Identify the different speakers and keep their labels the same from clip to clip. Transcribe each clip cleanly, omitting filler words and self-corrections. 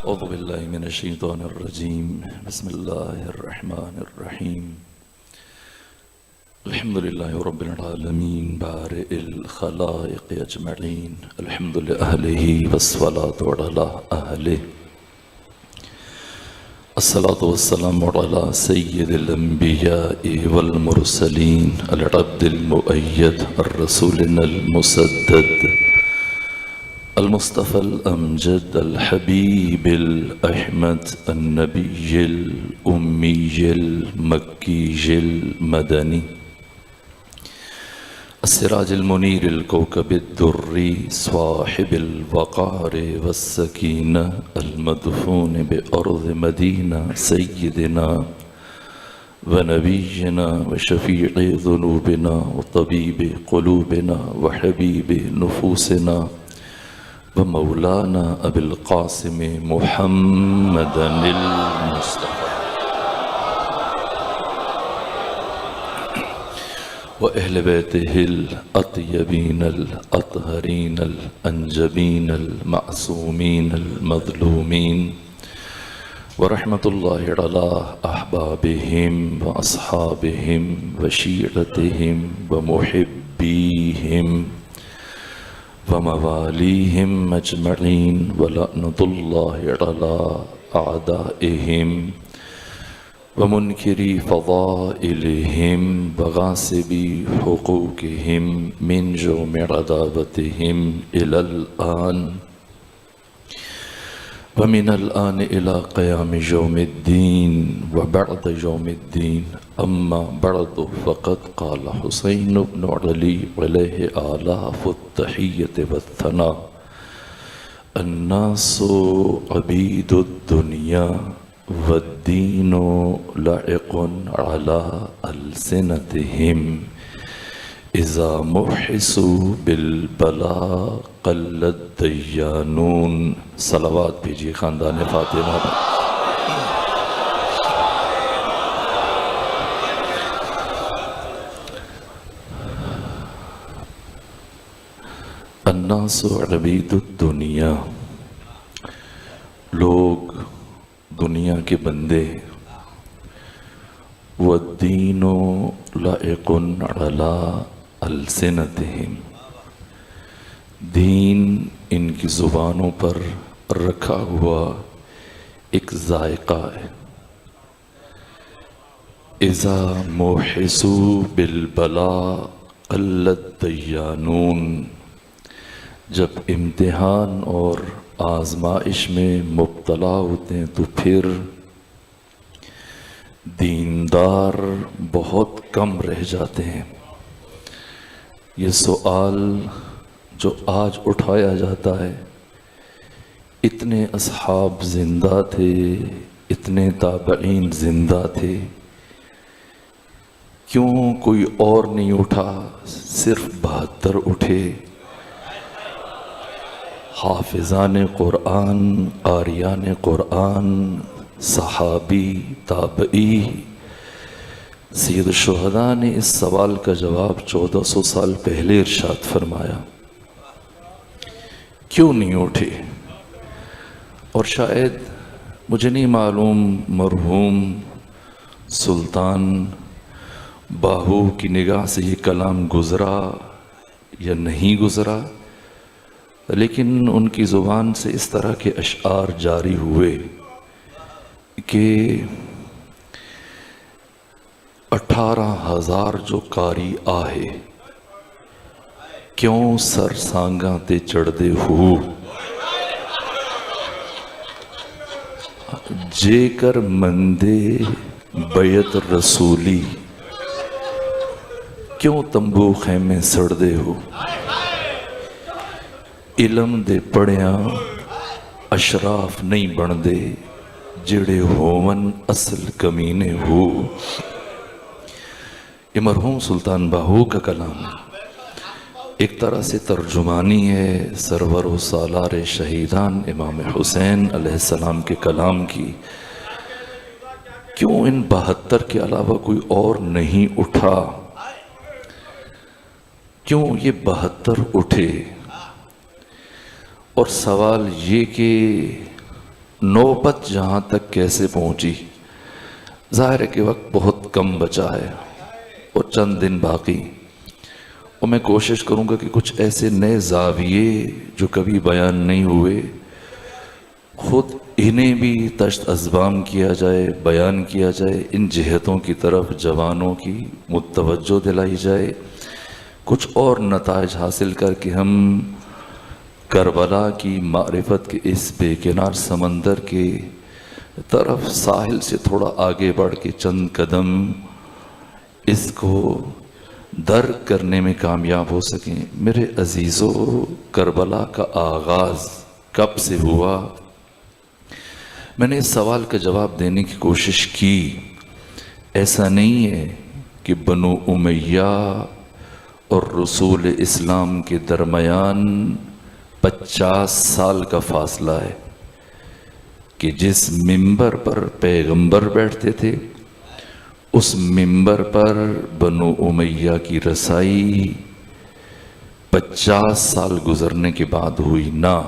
Speaker 1: أعوذ بالله من الشيطان الرجيم. بسم الله الرحمن الرحيم. الحمد لله رب العالمين بارئ الخلائق أجمعين. الحمد لأهله والصلاة على أهله. الصلاة والسلام على سيد الأنبياء والمرسلين العبد المؤيد الرسولنا المسدد المصطفى الأمجد الحبيب الأحمد النبي الأمي المكي المدني السراج المنير الكوكب الدري صاحب الوقار والسكينة المدفون بأرض مدينة سيدنا ونبينا وشفيع ذنوبنا وطبيب قلوبنا وحبيب نفوسنا ومولانا أبي القاسم محمد المصطفى وأهل بيته الأطيبين الأطهرين الأنجبين المعصومين المظلومين ورحمة الله على أحبابهم وأصحابهم وشيعتهم ومحبيهم ومواليهم أجمعين ولعنة الله على أعدائهم ومنكري فضائلهم وغاصبي حقوقهم من جوم عداوتهم إلى الآن ومن الآن إلى قيام يوم الدين وبعد يوم الدين. أما بعد فقد قال حسين بن علي عليه آلاف التحية والثناء: الناس عبيد الدنيا والدين لائق على ألسنتهم إذا محسوا بالبلاء قل الديانون. صلوات بھیجیے خاندان فاطمہ پر. الناس عبید الدنیا، لوگ دنیا کے بندے. والدین لائق علی السنتہم، دین ان کی زبانوں پر رکھا ہوا ایک ذائقہ ہے. اذا موحسوا بالبلاء قل الدیانون، جب امتحان اور آزمائش میں مبتلا ہوتے ہیں تو پھر دیندار بہت کم رہ جاتے ہیں. یہ سوال جو آج اٹھایا جاتا ہے، اتنے اصحاب زندہ تھے، اتنے تابعین زندہ تھے، کیوں کوئی اور نہیں اٹھا، صرف 72 اٹھے؟ حافظان قرآن، قاریان قرآن، صحابی، تابعی. سید الشہداء نے اس سوال کا جواب 1400 سال پہلے ارشاد فرمایا، کیوں نہیں اٹھے؟ اور شاید مجھے نہیں معلوم مرحوم سلطان باہو کی نگاہ سے یہ کلام گزرا یا نہیں گزرا، لیکن ان کی زبان سے اس طرح کے اشعار جاری ہوئے کہ 18,000 جو قاری آہے کیوں سر سانگاں تے چڑھ دے ہو، جے کر مندے بیعت رسولی کیوں تمبو خیمے سڑ دے ہو. علم دے پڑھیاں اشراف نہیں بن دے جڑے ہوون اصل کمینے ہو. یہ مرحوم سلطان باہو کا کلام ہے، ایک طرح سے ترجمانی ہے سرور و سالار شہیدان امام حسین علیہ السلام کے کلام کی. کیوں ان 72 کے علاوہ کوئی اور نہیں اٹھا؟ کیوں یہ 72 اٹھے؟ اور سوال یہ کہ نوبت جہاں تک کیسے پہنچی؟ ظاہر ہے کہ وقت بہت کم بچا ہے اور چند دن باقی، اور میں کوشش کروں گا کہ کچھ ایسے نئے زاویے جو کبھی بیان نہیں ہوئے خود انہیں بھی تشت ازبام کیا جائے، بیان کیا جائے، ان جہتوں کی طرف جوانوں کی متوجہ دلائی جائے، کچھ اور نتائج حاصل کر کے ہم کربلا کی معرفت کے اس بے کنار سمندر کے طرف ساحل سے تھوڑا آگے بڑھ کے چند قدم اس کو درک کرنے میں کامیاب ہو سکیں۔ میرے عزیزو، کربلا کا آغاز کب سے ہوا؟ میں نے اس سوال کا جواب دینے کی کوشش کی۔ ایسا نہیں ہے کہ بنو امیہ اور رسول اسلام کے درمیان 50 سال کا فاصلہ ہے کہ جس منبر پر پیغمبر بیٹھتے تھے اس منبر پر بنو امیہ کی رسائی 50 سال گزرنے کے بعد ہوئی نہ۔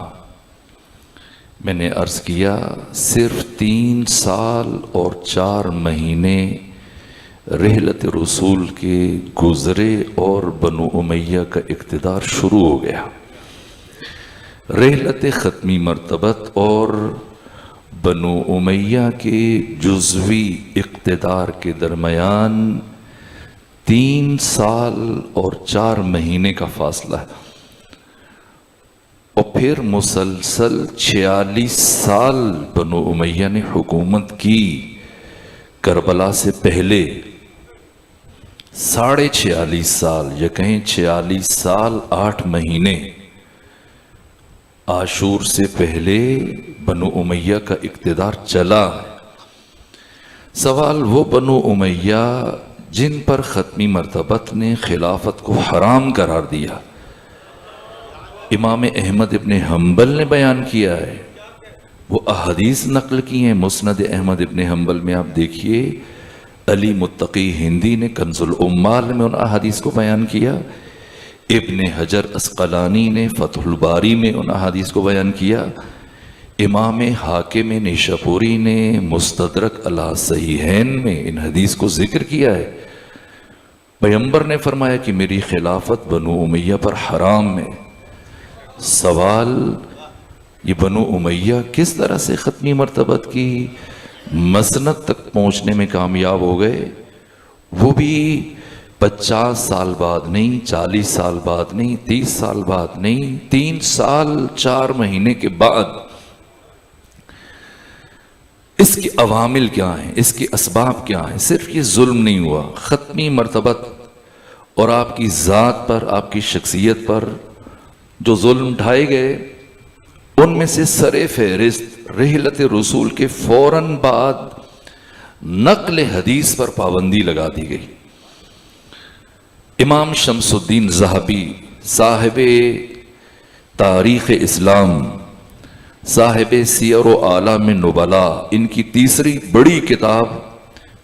Speaker 1: میں نے عرض کیا صرف 3 سال اور 4 مہینے رحلت رسول کے گزرے اور بنو امیہ کا اقتدار شروع ہو گیا۔ رحلت ختمی مرتبت اور بنو امیہ کے جزوی اقتدار کے درمیان 3 سال اور 4 مہینے کا فاصلہ ہے، اور پھر مسلسل 46 سال بنو امیہ نے حکومت کی۔ کربلا سے پہلے 46.5 سال یا کہیں 46 سال 8 مہینے عاشور سے پہلے بنو امیہ کا اقتدار چلا۔ سوال وہ بنو امیہ جن پر ختمی مرتبت نے خلافت کو حرام قرار دیا، امام احمد ابن حنبل نے بیان کیا ہے، وہ احادیث نقل کی ہیں۔ مسند احمد ابن حنبل میں آپ دیکھیے، علی متقی ہندی نے کنز العمال میں ان احادیث کو بیان کیا، ابن حجر اسقلانی نے فتح الباری میں ان احادیث کو بیان کیا، امام حاکم نیشاپوری نے مستدرک علی صحیحین میں ان حدیث کو ذکر کیا ہے۔ پیغمبر نے فرمایا کہ میری خلافت بنو امیہ پر حرام ہے۔ سوال، یہ بنو امیہ کس طرح سے ختمی مرتبت کی مسند تک پہنچنے میں کامیاب ہو گئے؟ وہ بھی 50 سال بعد نہیں، 40 سال بعد نہیں، 30 سال بعد نہیں، 3 سال 4 مہینے کے بعد۔ اس کے عوامل کیا ہیں؟ اس کے اسباب کیا ہیں؟ صرف یہ ظلم نہیں ہوا، ختمی مرتبت اور آپ کی ذات پر، آپ کی شخصیت پر جو ظلم ڈھائے گئے، ان میں سے سر فہرست رحلت رسول کے فوراً بعد نقل حدیث پر پابندی لگا دی گئی۔ امام شمس الدین ذہبی صاحب تاریخ اسلام، صاحب سیر و اعلام نبلاء، ان کی تیسری بڑی کتاب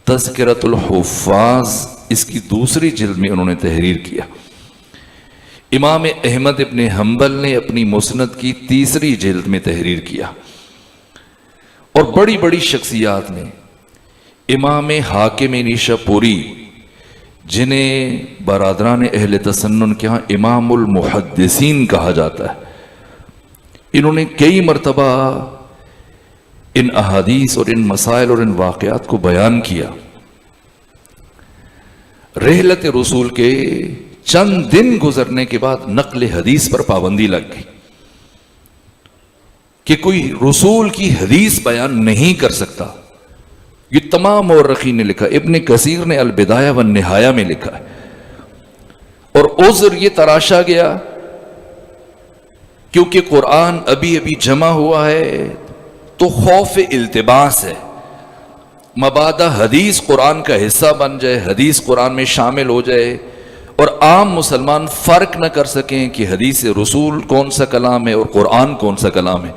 Speaker 1: تذکرۃ الحفاظ، اس کی دوسری جلد میں انہوں نے تحریر کیا۔ امام احمد ابن حنبل نے اپنی مسند کی تیسری جلد میں تحریر کیا، اور بڑی بڑی شخصیات نے، امام حاکم نیشاپوری جنہیں برادران اہل تسنن کے ہاں امام المحدثین کہا جاتا ہے، انہوں نے کئی مرتبہ ان احادیث اور ان مسائل اور ان واقعات کو بیان کیا۔ رحلت رسول کے چند دن گزرنے کے بعد نقل حدیث پر پابندی لگ گئی کہ کوئی رسول کی حدیث بیان نہیں کر سکتا۔ یہ تمام مورخین نے لکھا، ابن کثیر نے البدایہ والنہایہ میں لکھا ہے، اور عذر یہ تراشا گیا کیونکہ قرآن ابھی جمع ہوا ہے تو خوف التباس ہے، مبادا حدیث قرآن کا حصہ بن جائے، حدیث قرآن میں شامل ہو جائے اور عام مسلمان فرق نہ کر سکیں کہ حدیث رسول کون سا کلام ہے اور قرآن کون سا کلام ہے،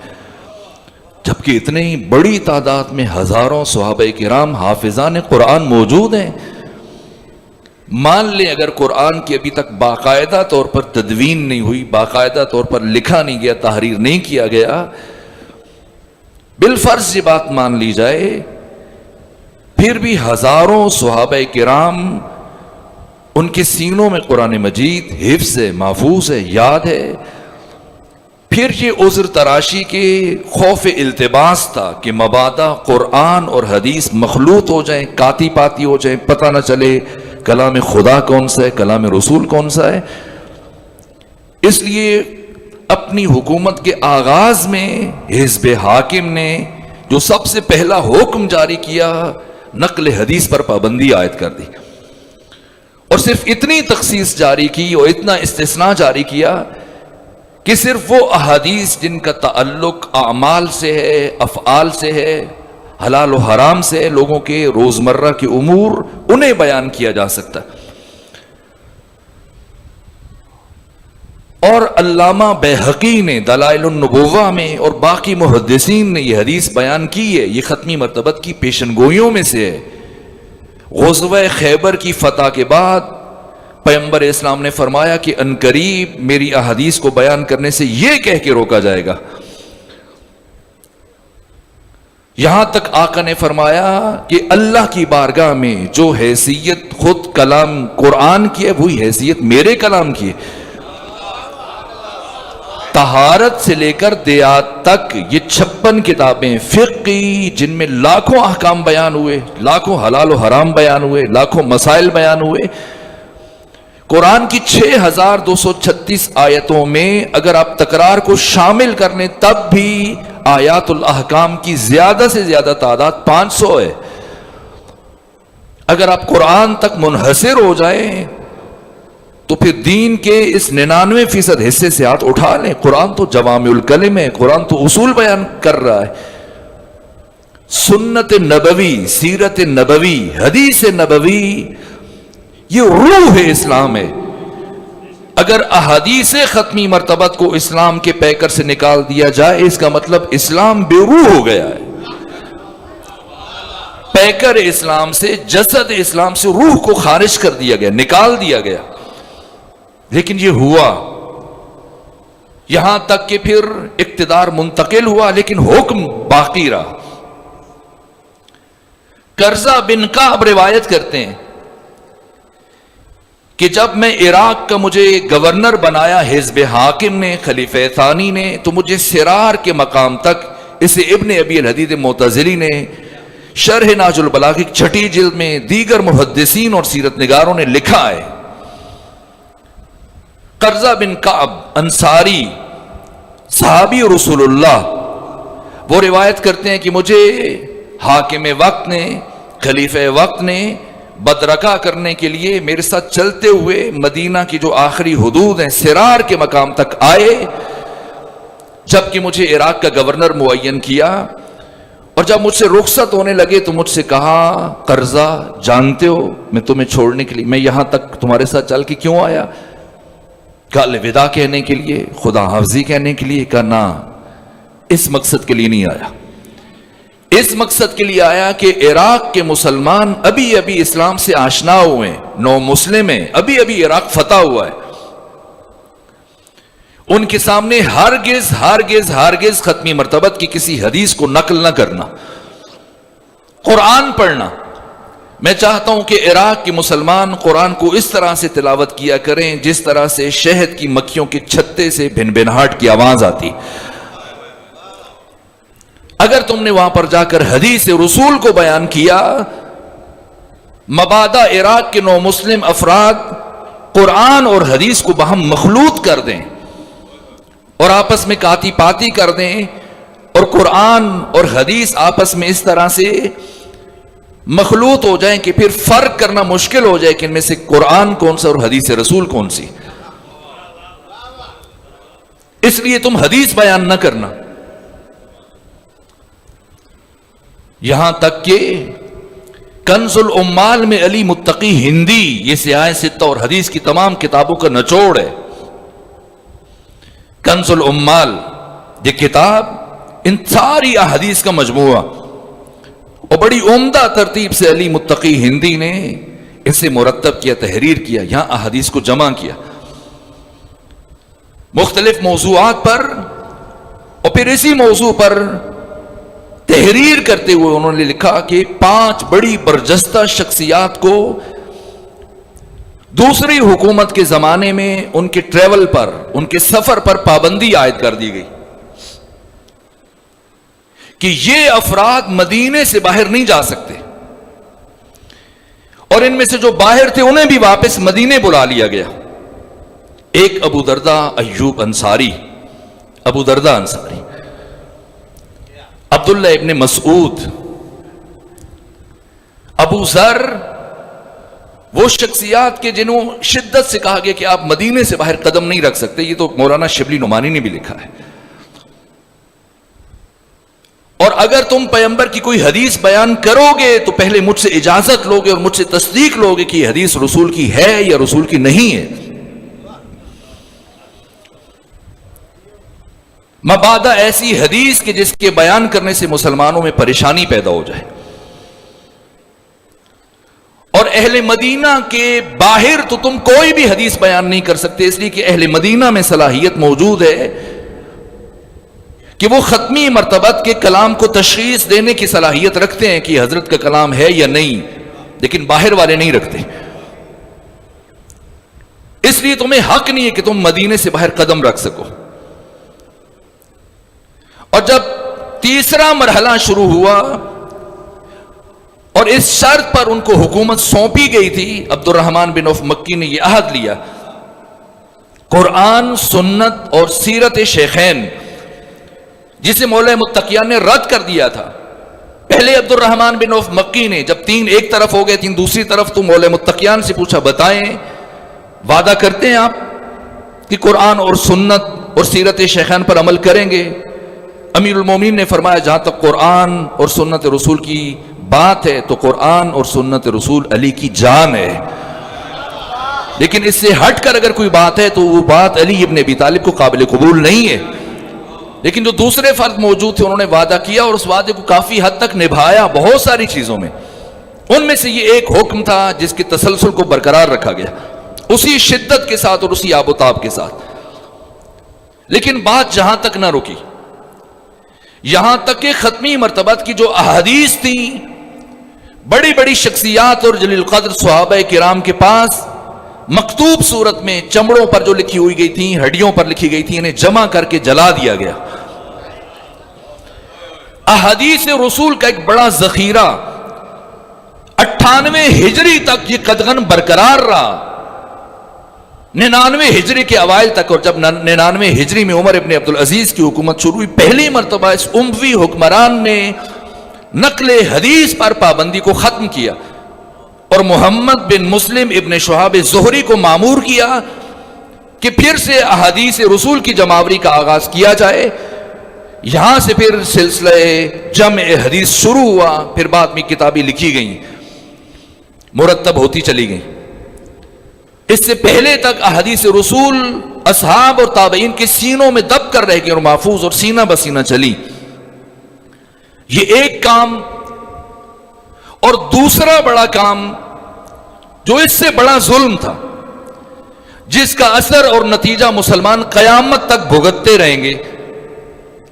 Speaker 1: جبکہ اتنی بڑی تعداد میں ہزاروں صحابہ کرام حافظان قرآن موجود ہیں۔ مان لیں اگر قرآن کی ابھی تک باقاعدہ طور پر تدوین نہیں ہوئی، باقاعدہ طور پر لکھا نہیں گیا، تحریر نہیں کیا گیا، بالفرض یہ بات مان لی جائے، پھر بھی ہزاروں صحابہ کرام ان کے سینوں میں قرآن مجید حفظ ہے، محفوظ ہے، یاد ہے. پھر یہ عذر تراشی کے خوف التباس تھا کہ مبادا قرآن اور حدیث مخلوط ہو جائیں، کاتی پاتی ہو جائیں، پتہ نہ چلے کلام خدا کون سا ہے، کلام رسول کون سا ہے. اس لیے اپنی حکومت کے آغاز میں حزب حاکم نے جو سب سے پہلا حکم جاری کیا، نقل حدیث پر پابندی عائد کر دی، اور صرف اتنی تخصیص جاری کی اور اتنا استثناء جاری کیا کہ صرف وہ احادیث جن کا تعلق اعمال سے ہے، افعال سے ہے، حلال و حرام سے ہے، لوگوں کے روزمرہ کے امور، انہیں بیان کیا جا سکتا ہے. اور علامہ بیہقی نے دلائل النبوہ میں اور باقی محدثین نے یہ حدیث بیان کی ہے، یہ ختمی مرتبت کی پیشن گوئیوں میں سے ہے. غزوہ خیبر کی فتح کے بعد پیغمبر اسلام نے فرمایا کہ عنقریب میری احادیث کو بیان کرنے سے یہ کہہ کے روکا جائے گا. یہاں تک آقا نے فرمایا کہ اللہ کی بارگاہ میں جو حیثیت خود کلام قرآن کی ہے وہی حیثیت میرے کلام کی ہے. طہارت سے لے کر دیات تک یہ 56 کتابیں فقہی جن میں لاکھوں احکام بیان ہوئے، لاکھوں حلال و حرام بیان ہوئے، لاکھوں مسائل بیان ہوئے. قرآن کی 6236 آیتوں میں اگر آپ تکرار کو شامل کر لیں تب بھی آیات الاحکام کی زیادہ سے زیادہ تعداد 500 ہے. اگر آپ قرآن تک منحصر ہو جائیں تو پھر دین کے اس 99% حصے سے ہاتھ اٹھا لیں. قرآن تو جوامع الکلم ہے، قرآن تو اصول بیان کر رہا ہے. سنت نبوی، سیرت نبوی، حدیث نبوی یہ روح اسلام ہے. اگر احادیث ختمی مرتبت کو اسلام کے پیکر سے نکال دیا جائے اس کا مطلب اسلام بے روح ہو گیا ہے. پیکر اسلام سے، جسد اسلام سے روح کو خارج کر دیا گیا، نکال دیا گیا. لیکن یہ ہوا، یہاں تک کہ پھر اقتدار منتقل ہوا لیکن حکم باقی رہا. قرظہ بن کعب روایت کرتے ہیں کہ جب میں عراق کا مجھے گورنر بنایا حزب حاکم نے، خلیفہ ثانی نے، تو مجھے سرار کے مقام تک، اسے ابن ابی الحدید معتزلی نے شرح ناج البلاغہ کی 6 جلد میں، دیگر محدثین اور سیرت نگاروں نے لکھا ہے. قرظہ بن کعب انصاری صحابی رسول اللہ، وہ روایت کرتے ہیں کہ مجھے حاکم وقت نے، خلیفہ وقت نے بدرکا کرنے کے لیے میرے ساتھ چلتے ہوئے مدینہ کی جو آخری حدود ہیں سرار کے مقام تک آئے، جبکہ مجھے عراق کا گورنر معین کیا. اور جب مجھ سے رخصت ہونے لگے تو مجھ سے کہا، قرظہ جانتے ہو میں تمہیں چھوڑنے کے لیے، میں یہاں تک تمہارے ساتھ چل کے کیوں آیا؟ کہا الوداع کہنے کے لیے، خدا حافظی کہنے کے لیے. کہا نہ، اس مقصد کے لیے نہیں آیا. اس مقصد کے لیے آیا کہ عراق کے مسلمان ابھی ابھی اسلام سے آشنا ہوئے ہیں، نو مسلم ہیں، ابھی ابھی عراق فتح ہوا ہے. ان کے سامنے ہرگز ہرگز ہرگز ختمی مرتبت کی کسی حدیث کو نقل نہ کرنا، قرآن پڑھنا. میں چاہتا ہوں کہ عراق کے مسلمان قرآن کو اس طرح سے تلاوت کیا کریں جس طرح سے شہد کی مکھیوں کے چھتے سے بھن بھناہٹ کی آواز آتی. اگر تم نے وہاں پر جا کر حدیث رسول کو بیان کیا، مبادا عراق کے 9 مسلم افراد قرآن اور حدیث کو باہم مخلوط کر دیں اور آپس میں کاتی پاتی کر دیں، اور قرآن اور حدیث آپس میں اس طرح سے مخلوط ہو جائیں کہ پھر فرق کرنا مشکل ہو جائے کہ ان میں سے قرآن کون سا اور حدیث رسول کون سی. اس لیے تم حدیث بیان نہ کرنا. یہاں تک کہ کنز العمال میں علی متقی ہندی، یہ سیاہ ستہ اور حدیث کی تمام کتابوں کا نچوڑ ہے. کنز العمال یہ کتاب ان ساری احادیث کا مجموعہ، اور بڑی عمدہ ترتیب سے علی متقی ہندی نے اسے مرتب کیا، تحریر کیا، یہاں احادیث کو جمع کیا مختلف موضوعات پر. اور پھر اسی موضوع پر تحریر کرتے ہوئے انہوں نے لکھا کہ 5 بڑی برجستہ شخصیات کو دوسری حکومت کے زمانے میں ان کے ٹریول پر، ان کے سفر پر پابندی عائد کر دی گئی کہ یہ افراد مدینے سے باہر نہیں جا سکتے، اور ان میں سے جو باہر تھے انہیں بھی واپس مدینے بلا لیا گیا۔ ایک ابو دردہ ایوب انصاری، ابو دردہ انصاری، عبداللہ ابن مسعود، ابو ذر، وہ شخصیات کے جنہوں شدت سے کہا گیا کہ آپ مدینے سے باہر قدم نہیں رکھ سکتے۔ یہ تو مولانا شبلی نعمانی نے بھی لکھا ہے۔ اور اگر تم پیغمبر کی کوئی حدیث بیان کرو گے تو پہلے مجھ سے اجازت لوگے اور مجھ سے تصدیق لوگے کہ یہ حدیث رسول کی ہے یا رسول کی نہیں ہے، مبادا ایسی حدیث کہ جس کے بیان کرنے سے مسلمانوں میں پریشانی پیدا ہو جائے۔ اور اہل مدینہ کے باہر تو تم کوئی بھی حدیث بیان نہیں کر سکتے، اس لیے کہ اہل مدینہ میں صلاحیت موجود ہے کہ وہ ختمی مرتبت کے کلام کو تشخیص دینے کی صلاحیت رکھتے ہیں کہ یہ حضرت کا کلام ہے یا نہیں، لیکن باہر والے نہیں رکھتے۔ اس لیے تمہیں حق نہیں ہے کہ تم مدینے سے باہر قدم رکھ سکو۔ اور جب تیسرا مرحلہ شروع ہوا اور اس شرط پر ان کو حکومت سونپی گئی تھی، عبد الرحمن بن عوف مکی نے یہ عہد لیا، قرآن، سنت اور سیرت شیخین، جسے مولا متقیان نے رد کر دیا تھا۔ پہلے عبد الرحمن بن عوف مکی نے، جب 3 ایک طرف ہو گئے 3 دوسری طرف، تو مولا متقیان سے پوچھا بتائیں وعدہ کرتے ہیں آپ کہ قرآن اور سنت اور سیرت شیخین پر عمل کریں گے؟ امیر المومنین نے فرمایا جہاں تک قرآن اور سنت رسول کی بات ہے تو قرآن اور سنت رسول علی کی جان ہے، لیکن اس سے ہٹ کر اگر کوئی بات ہے تو وہ بات علی ابن ابی طالب کو قابل قبول نہیں ہے۔ لیکن جو دوسرے فرد موجود تھے انہوں نے وعدہ کیا اور اس وعدے کو کافی حد تک نبھایا بہت ساری چیزوں میں۔ ان میں سے یہ ایک حکم تھا جس کے تسلسل کو برقرار رکھا گیا اسی شدت کے ساتھ اور اسی آب و تاب کے ساتھ۔ لیکن بات جہاں تک نہ رکی، یہاں تک کہ ختمی مرتبت کی جو احادیث تھیں، بڑی بڑی شخصیات اور جلیل القدر صحابہ کرام کے پاس مکتوب صورت میں چمڑوں پر جو لکھی ہوئی گئی تھیں، ہڈیوں پر لکھی گئی تھیں، انہیں جمع کر کے جلا دیا گیا۔ احادیث رسول کا ایک بڑا ذخیرہ 98 ہجری تک یہ قدغن برقرار رہا، 99 ہجری کے اوائل تک۔ اور جب 99 ہجری میں عمر ابن عبدالعزیز کی حکومت شروع ہوئی، پہلی مرتبہ اس اموی حکمران نے نقل حدیث پر پابندی کو ختم کیا اور محمد بن مسلم ابن شہاب زہری کو مامور کیا کہ پھر سے احادیث رسول کی جمعآوری کا آغاز کیا جائے۔ یہاں سے پھر سلسلہ جمع حدیث شروع ہوا، پھر بعد میں کتابیں لکھی گئیں، مرتب ہوتی چلی گئیں۔ اس سے پہلے تک احادیث رسول اصحاب اور تابعین کے سینوں میں دب کر رہ گئی اور محفوظ اور سینہ بسینہ چلی۔ یہ ایک کام، اور دوسرا بڑا کام جو اس سے بڑا ظلم تھا، جس کا اثر اور نتیجہ مسلمان قیامت تک بھگتتے رہیں گے،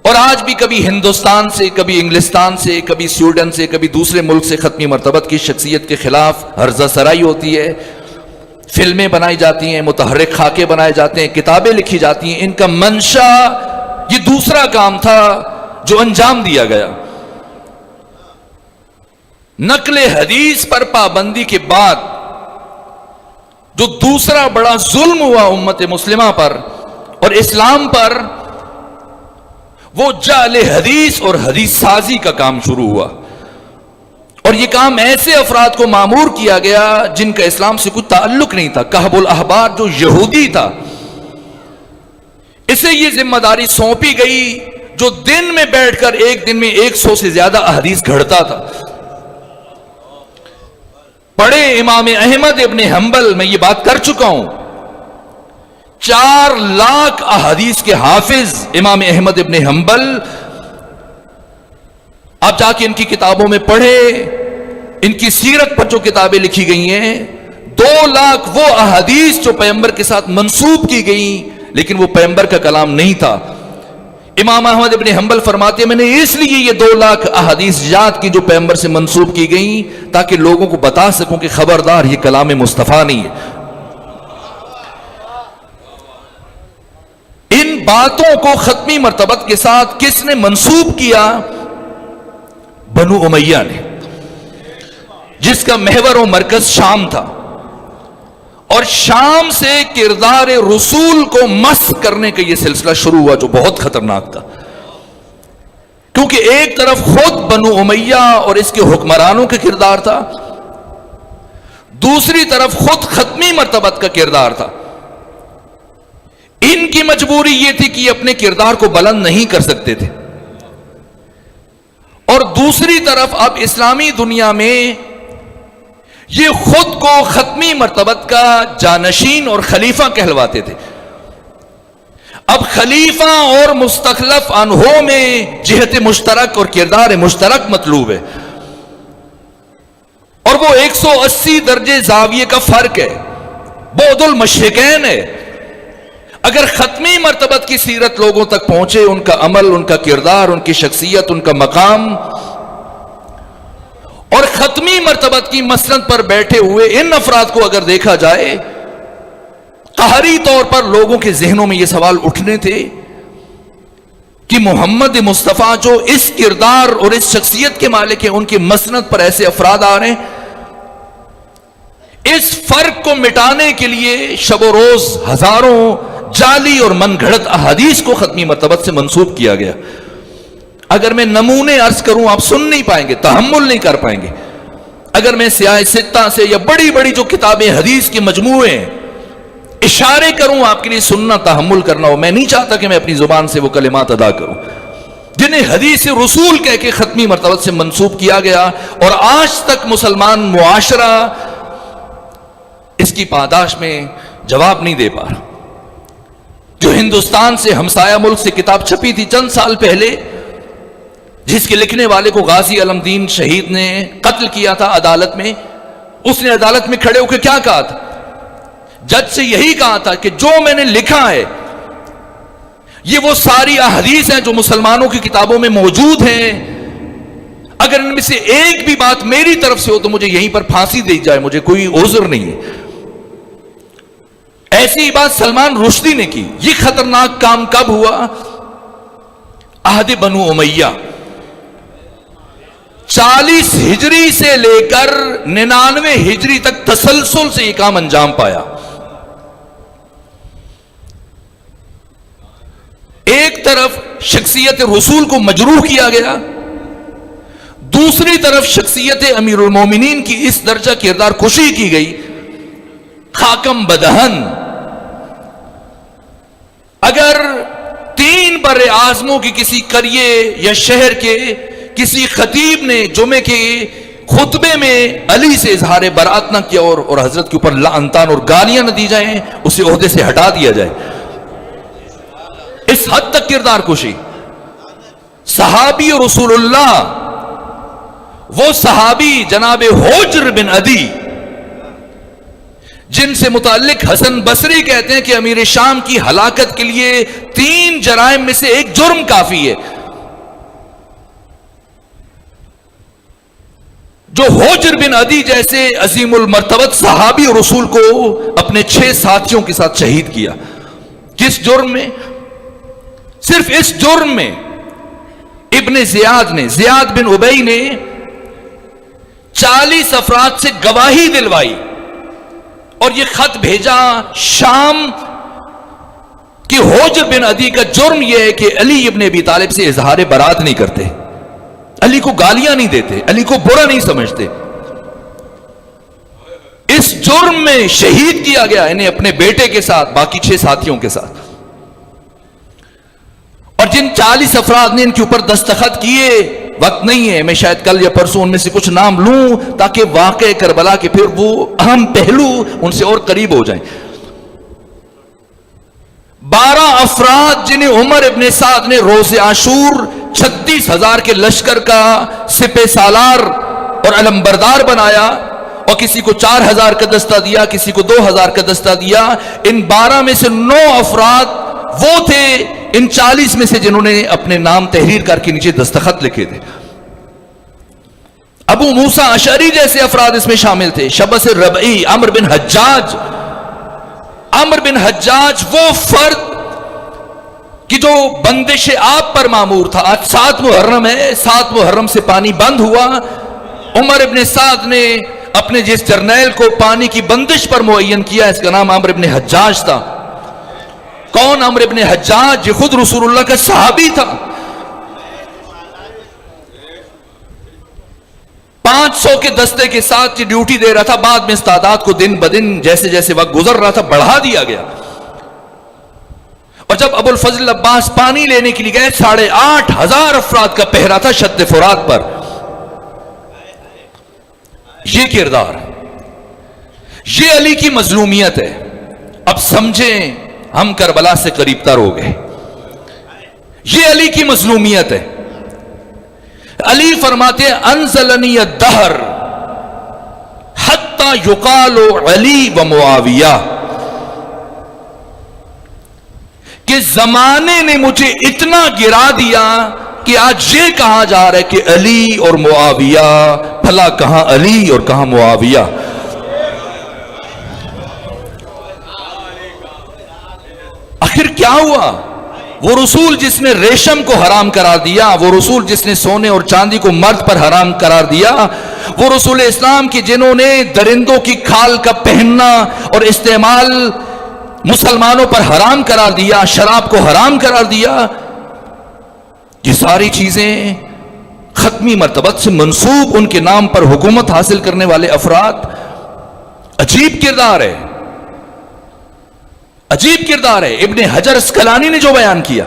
Speaker 1: اور آج بھی کبھی ہندوستان سے، کبھی انگلستان سے، کبھی سویڈن سے، کبھی دوسرے ملک سے ختمی مرتبت کی شخصیت کے خلاف ہرزہ سرائی ہوتی ہے، فلمیں بنائی جاتی ہیں، متحرک خاکے بنائے جاتے ہیں، کتابیں لکھی جاتی ہیں۔ ان کا منشا یہ دوسرا کام تھا جو انجام دیا گیا۔ نقل حدیث پر پابندی کے بعد جو دوسرا بڑا ظلم ہوا امت مسلمہ پر اور اسلام پر، وہ جعل حدیث اور حدیث سازی کا کام شروع ہوا، اور یہ کام ایسے افراد کو مامور کیا گیا جن کا اسلام سے کوئی تعلق نہیں تھا۔ کہب الاحبار جو یہودی تھا، اسے یہ ذمہ داری سونپی گئی جو دن میں بیٹھ کر ایک دن میں 100 سے زیادہ احادیث گھڑتا تھا۔ پڑھے امام احمد ابن حنبل، میں یہ بات کر چکا ہوں، 4 لاکھ احادیث کے حافظ امام احمد ابن حنبل۔ آپ جا کے ان کی کتابوں میں پڑھے، ان کی سیرت پر جو کتابیں لکھی گئی ہیں، 2 لاکھ وہ احادیث جو پیغمبر کے ساتھ منسوب کی گئی لیکن وہ پیغمبر کا کلام نہیں تھا۔ امام احمد ابن حنبل فرماتے ہیں میں نے اس لیے یہ 2 لاکھ احادیث یاد کی جو پیغمبر سے منسوب کی گئیں تاکہ لوگوں کو بتا سکوں کہ خبردار یہ کلام مصطفیٰ نہیں ہے. ان باتوں کو ختمی مرتبت کے ساتھ کس نے منسوب کیا؟ بنو امیہ نے، جس کا محور و مرکز شام تھا، اور شام سے کردار رسول کو مسخ کرنے کا یہ سلسلہ شروع ہوا جو بہت خطرناک تھا، کیونکہ ایک طرف خود بنو امیہ اور اس کے حکمرانوں کا کردار تھا، دوسری طرف خود ختمی مرتبت کا کردار تھا. ان کی مجبوری یہ تھی کہ یہ اپنے کردار کو بلند نہیں کر سکتے تھے، اور دوسری طرف اب اسلامی دنیا میں یہ خود کو ختمی مرتبت کا جانشین اور خلیفہ کہلواتے تھے. اب خلیفہ اور مستخلف عنہ میں جہت مشترک اور کردار مشترک مطلوب ہے، اور وہ 180 درجے زاویے کا فرق ہے، بعد المشرقین ہے. اگر ختمی مرتبت کی سیرت لوگوں تک پہنچے، ان کا عمل، ان کا کردار، ان کی شخصیت، ان کا مقام، اور ختمی مرتبت کی مسند پر بیٹھے ہوئے ان افراد کو اگر دیکھا جائے، قہری طور پر لوگوں کے ذہنوں میں یہ سوال اٹھنے تھے کہ محمد مصطفیٰ جو اس کردار اور اس شخصیت کے مالک ہیں، ان کی مسند پر ایسے افراد آ رہے ہیں. اس فرق کو مٹانے کے لیے شب و روز ہزاروں جعلی اور من گھڑت احادیث کو ختمی مرتبت سے منسوب کیا گیا. اگر میں نمونے عرض کروں آپ سن نہیں پائیں گے، تحمل نہیں کر پائیں گے. اگر میں سیاہ ستہ سے یا بڑی بڑی جو کتابیں حدیث کے مجموعے ہیں اشارے کروں آپ کے لیے سننا تحمل کرنا ہو. میں نہیں چاہتا کہ میں اپنی زبان سے وہ کلمات ادا کروں جنہیں حدیث رسول کہہ کے ختمی مرتبت سے منسوب کیا گیا، اور آج تک مسلمان معاشرہ اس کی پاداش میں جواب نہیں دے پا رہا. جو ہندوستان سے ہمسایہ ملک سے کتاب چھپی تھی چند سال پہلے، جس کے لکھنے والے کو غازی علم دین شہید نے قتل کیا تھا عدالت میں، اس نے عدالت میں کھڑے ہو کے کیا کہا تھا؟ جج سے یہی کہا تھا کہ جو میں نے لکھا ہے یہ وہ ساری احادیث ہیں جو مسلمانوں کی کتابوں میں موجود ہیں، اگر ان میں سے ایک بھی بات میری طرف سے ہو تو مجھے یہیں پر پھانسی دی جائے، مجھے کوئی عذر نہیں ہے. ایسی بات سلمان رشدی نے کی. یہ خطرناک کام کب ہوا؟ عہد بنو امیہ. 40 ہجری سے لے کر 99 ہجری تک تسلسل سے یہ کام انجام پایا. ایک طرف شخصیت رسول کو مجروح کیا گیا، دوسری طرف شخصیت امیر المومنین کی اس درجہ کردار کشی کی گئی. خاکم بدہن. اگر 3 بر اعظموں کی کسی قریے یا شہر کے کسی خطیب نے جمعے کے خطبے میں علی سے اظہار برات نہ کیا اور حضرت کے اوپر لعنتان اور گالیاں نہ دی جائیں، اسے عہدے سے ہٹا دیا جائے، اس حد تک کردار کشی. صحابی رسول اللہ، وہ صحابی جناب حجر بن عدی جن سے متعلق حسن بصری کہتے ہیں کہ امیر شام کی ہلاکت کے لیے 3 جرائم میں سے ایک جرم کافی ہے. جو حجر بن عدی جیسے عظیم المرتبت صحابی رسول کو اپنے 6 ساتھیوں کے ساتھ شہید کیا. کس جرم میں؟ صرف اس جرم میں ابن زیاد بن ابی نے 40 افراد سے گواہی دلوائی اور یہ خط بھیجا شام کہ حجر بن عدی کا جرم یہ ہے کہ علی ابن ابی طالب سے اظہار برات نہیں کرتے، علی کو گالیاں نہیں دیتے، علی کو برا نہیں سمجھتے. اس جرم میں شہید کیا گیا انہیں اپنے بیٹے کے ساتھ، باقی 6 ساتھیوں کے ساتھ. اور جن 40 افراد نے ان کے اوپر دستخط کیے، وقت نہیں ہے، میں شاید کل یا پرسوں ان میں سے کچھ نام لوں تاکہ واقع کربلا کے پھر وہ اہم پہلو ان سے اور قریب ہو جائیں. 12 افراد جنہیں عمر ابن سعد نے روز عاشور 36,000 کے لشکر کا سپہ سالار اور علمبردار بنایا، اور کسی کو 4,000 کا دستہ دیا، کسی کو 2,000 کا دستہ دیا. ان 12 میں سے 9 افراد وہ تھے ان 40 میں سے جنہوں نے اپنے نام تحریر کر کے نیچے دستخط لکھے تھے. ابو موسیٰ اشعری جیسے افراد اس میں شامل تھے. شبس ربعی، عمرو بن حجاج وہ فرد کہ جو بندش آب پر معمور تھا. آج 7 محرم ہے، 7 محرم سے پانی بند ہوا. عمر ابن سعد نے اپنے جس جرنیل کو پانی کی بندش پر معین کیا، اس کا نام عمرو ابن حجاج تھا. کون عمرو ابن حجاج؟ یہ خود رسول اللہ کا صحابی تھا. 500 کے دستے کے ساتھ یہ ڈیوٹی دے رہا تھا. بعد میں اس تعداد کو دن بدن جیسے جیسے وقت گزر رہا تھا بڑھا دیا گیا. اور جب ابو الفضل عباس پانی لینے کے لیے گئے، 8,500 افراد کا پہرا تھا شط فرات پر. یہ کردار، یہ علی کی مظلومیت ہے. اب سمجھیں ہم کربلا سے قریب تر ہو گئے. یہ علی کی مظلومیت ہے. علی فرماتے ہیں انزلنی الدہر حتی یقال علی و معاویہ، کہ زمانے نے مجھے اتنا گرا دیا کہ آج یہ کہا جا رہا ہے کہ علی اور معاویہ. بھلا کہاں علی اور کہاں معاویہ؟ آخر کیا ہوا؟ وہ رسول جس نے ریشم کو حرام قرار دیا، وہ رسول جس نے سونے اور چاندی کو مرد پر حرام قرار دیا، وہ رسول اسلام کی جنہوں نے درندوں کی کھال کا پہننا اور استعمال مسلمانوں پر حرام قرار دیا، شراب کو حرام قرار دیا. یہ ساری چیزیں ختمی مرتبت سے منسوب ان کے نام پر حکومت حاصل کرنے والے افراد. عجیب کردار ہے، عجیب کردار ہے. ابن حجر اسقلانی نے جو بیان کیا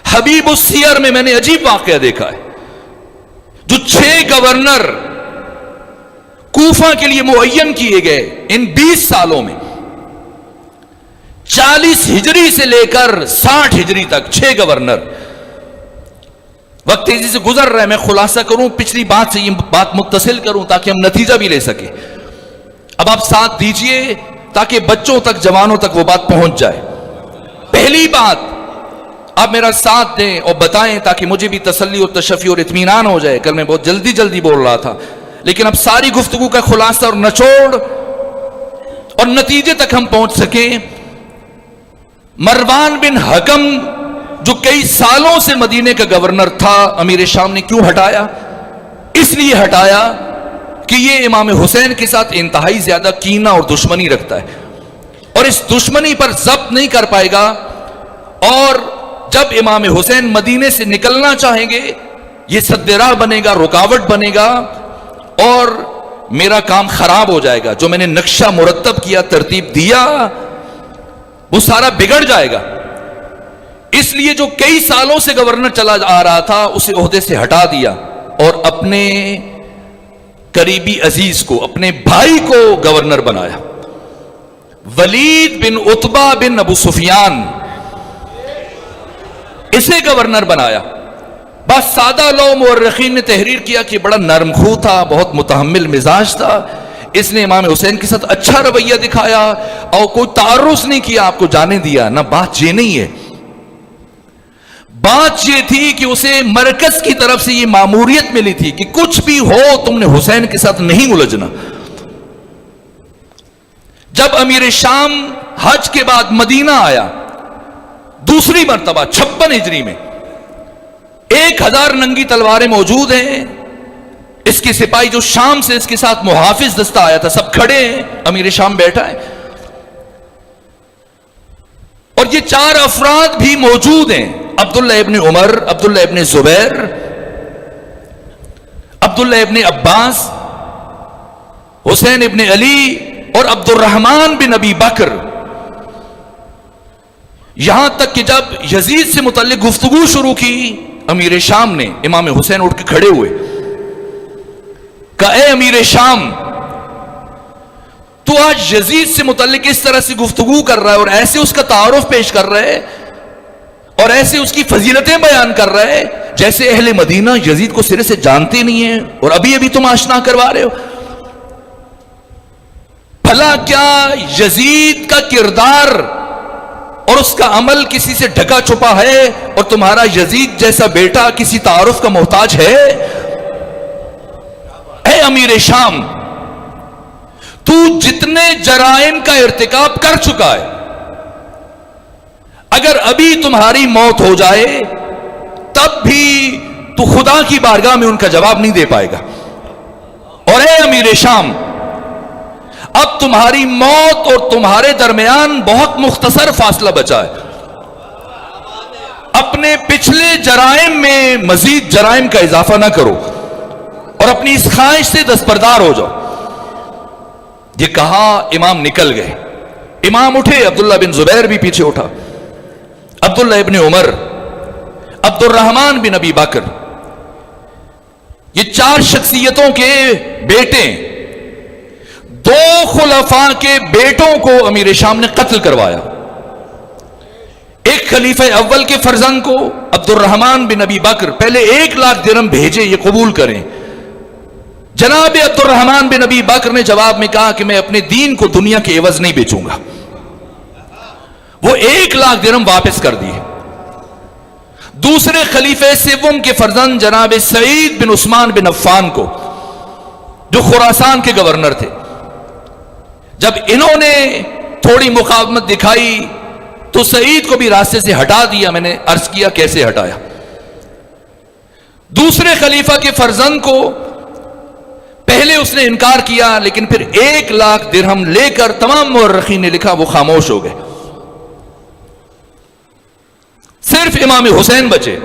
Speaker 1: حبیب السیر میں نے عجیب واقعہ دیکھا ہے. جو 6 گورنر کوفہ کے لیے معین کیے گئے ان 20 سالوں میں، 40 ہجری سے لے کر 60 ہجری تک 6 گورنر. وقت تیزی سے گزر رہا ہے، میں خلاصہ کروں، پچھلی بات سے یہ بات متصل کروں تاکہ ہم نتیجہ بھی لے سکیں. اب آپ ساتھ دیجئے تاکہ بچوں تک، جوانوں تک وہ بات پہنچ جائے. پہلی بات، آپ میرا ساتھ دیں اور بتائیں تاکہ مجھے بھی تسلی اور تشفی اور اطمینان ہو جائے. کل میں بہت جلدی بول رہا تھا، لیکن اب ساری گفتگو کا خلاصہ اور نچوڑ اور نتیجے تک ہم پہنچ سکیں. مروان بن حکم جو کئی سالوں سے مدینے کا گورنر تھا، امیر شام نے کیوں ہٹایا؟ اس لیے ہٹایا کہ یہ امام حسین کے ساتھ انتہائی زیادہ کینہ اور دشمنی رکھتا ہے، اور اس دشمنی پر ضبط نہیں کر پائے گا. اور جب امام حسین مدینے سے نکلنا چاہیں گے، یہ سد راہ بنے گا، رکاوٹ بنے گا، اور میرا کام خراب ہو جائے گا. جو میں نے نقشہ مرتب کیا، ترتیب دیا، وہ سارا بگڑ جائے گا. اس لیے جو کئی سالوں سے گورنر چلا آ رہا تھا اسے عہدے سے ہٹا دیا اور اپنے قریبی عزیز کو، اپنے بھائی کو گورنر بنایا. ولید بن عتبہ بن ابو سفیان، اسے گورنر بنایا. بس سادہ لو مورخین نے تحریر کیا کہ بڑا نرم خو تھا، بہت متحمل مزاج تھا. اس نے امام حسین کے ساتھ اچھا رویہ دکھایا اور کوئی تعرض نہیں کیا، آپ کو جانے دیا. نہ بات یہ نہیں ہے، بات یہ تھی کہ اسے مرکز کی طرف سے یہ ماموریت ملی تھی کہ کچھ بھی ہو تم نے حسین کے ساتھ نہیں الجھنا. جب امیر شام حج کے بعد مدینہ آیا دوسری مرتبہ 56 ہجری میں، 1000 ننگی تلواریں موجود ہیں. اس کے سپاہی جو شام سے اس کے ساتھ محافظ دستہ آیا تھا سب کھڑے ہیں، امیر شام بیٹھا ہے، اور یہ 4 افراد بھی موجود ہیں. عبداللہ ابن عمر، عبداللہ ابن زبیر، عبداللہ ابن عباس، حسین ابن علی اور عبد الرحمن بن ابی بکر. یہاں تک کہ جب یزید سے متعلق گفتگو شروع کی، امیر شام نے، امام حسین اٹھ کے کھڑے ہوئے، کہا اے امیر شام، تو آج یزید سے متعلق اس طرح سے گفتگو کر رہا ہے اور ایسے اس کا تعارف پیش کر رہا ہے اور ایسے اس کی فضیلتیں بیان کر رہا ہے جیسے اہل مدینہ یزید کو سرے سے جانتے نہیں ہیں اور ابھی تم آشنا کروا رہے ہو. بھلا کیا یزید کا کردار اور اس کا عمل کسی سے ڈھکا چھپا ہے اور تمہارا یزید جیسا بیٹا کسی تعارف کا محتاج ہے؟ اے امیر شام، تو جتنے جرائم کا ارتکاب کر چکا ہے، اگر ابھی تمہاری موت ہو جائے تب بھی تو خدا کی بارگاہ میں ان کا جواب نہیں دے پائے گا۔ اور اے امیر شام، اب تمہاری موت اور تمہارے درمیان بہت مختصر فاصلہ بچا ہے، اپنے پچھلے جرائم میں مزید جرائم کا اضافہ نہ کرو اور اپنی اس خواہش سے دستبردار ہو جاؤ۔ یہ کہا امام نکل گئے۔ امام اٹھے، عبداللہ بن زبیر بھی پیچھے اٹھا، عبداللہ ابن عمر، عبد الرحمن بن ابی بکر، یہ 4 شخصیتوں کے بیٹے، 2 خلفاء کے بیٹوں کو امیر شام نے قتل کروایا۔ ایک خلیفہ اول کے فرزند کو عبد الرحمن بن ابی بکر پہلے 1 لاکھ درہم بھیجے، یہ قبول کریں۔ جناب عبد الرحمن بن ابی بکر نے جواب میں کہا کہ میں اپنے دین کو دنیا کے عوض نہیں بیچوں گا۔ وہ 1 لاکھ درہم واپس کر دیے۔ دوسرے خلیفہ سوم کے فرزند جناب سعید بن عثمان بن عفان کو، جو خراسان کے گورنر تھے، جب انہوں نے تھوڑی مقاومت دکھائی تو سعید کو بھی راستے سے ہٹا دیا۔ میں نے عرض کیا کیسے ہٹایا۔ دوسرے خلیفہ کے فرزند کو پہلے اس نے انکار کیا، لیکن پھر 1 لاکھ درہم لے کر تمام مورخین نے لکھا وہ خاموش ہو گئے۔ صرف امام حسین بچے،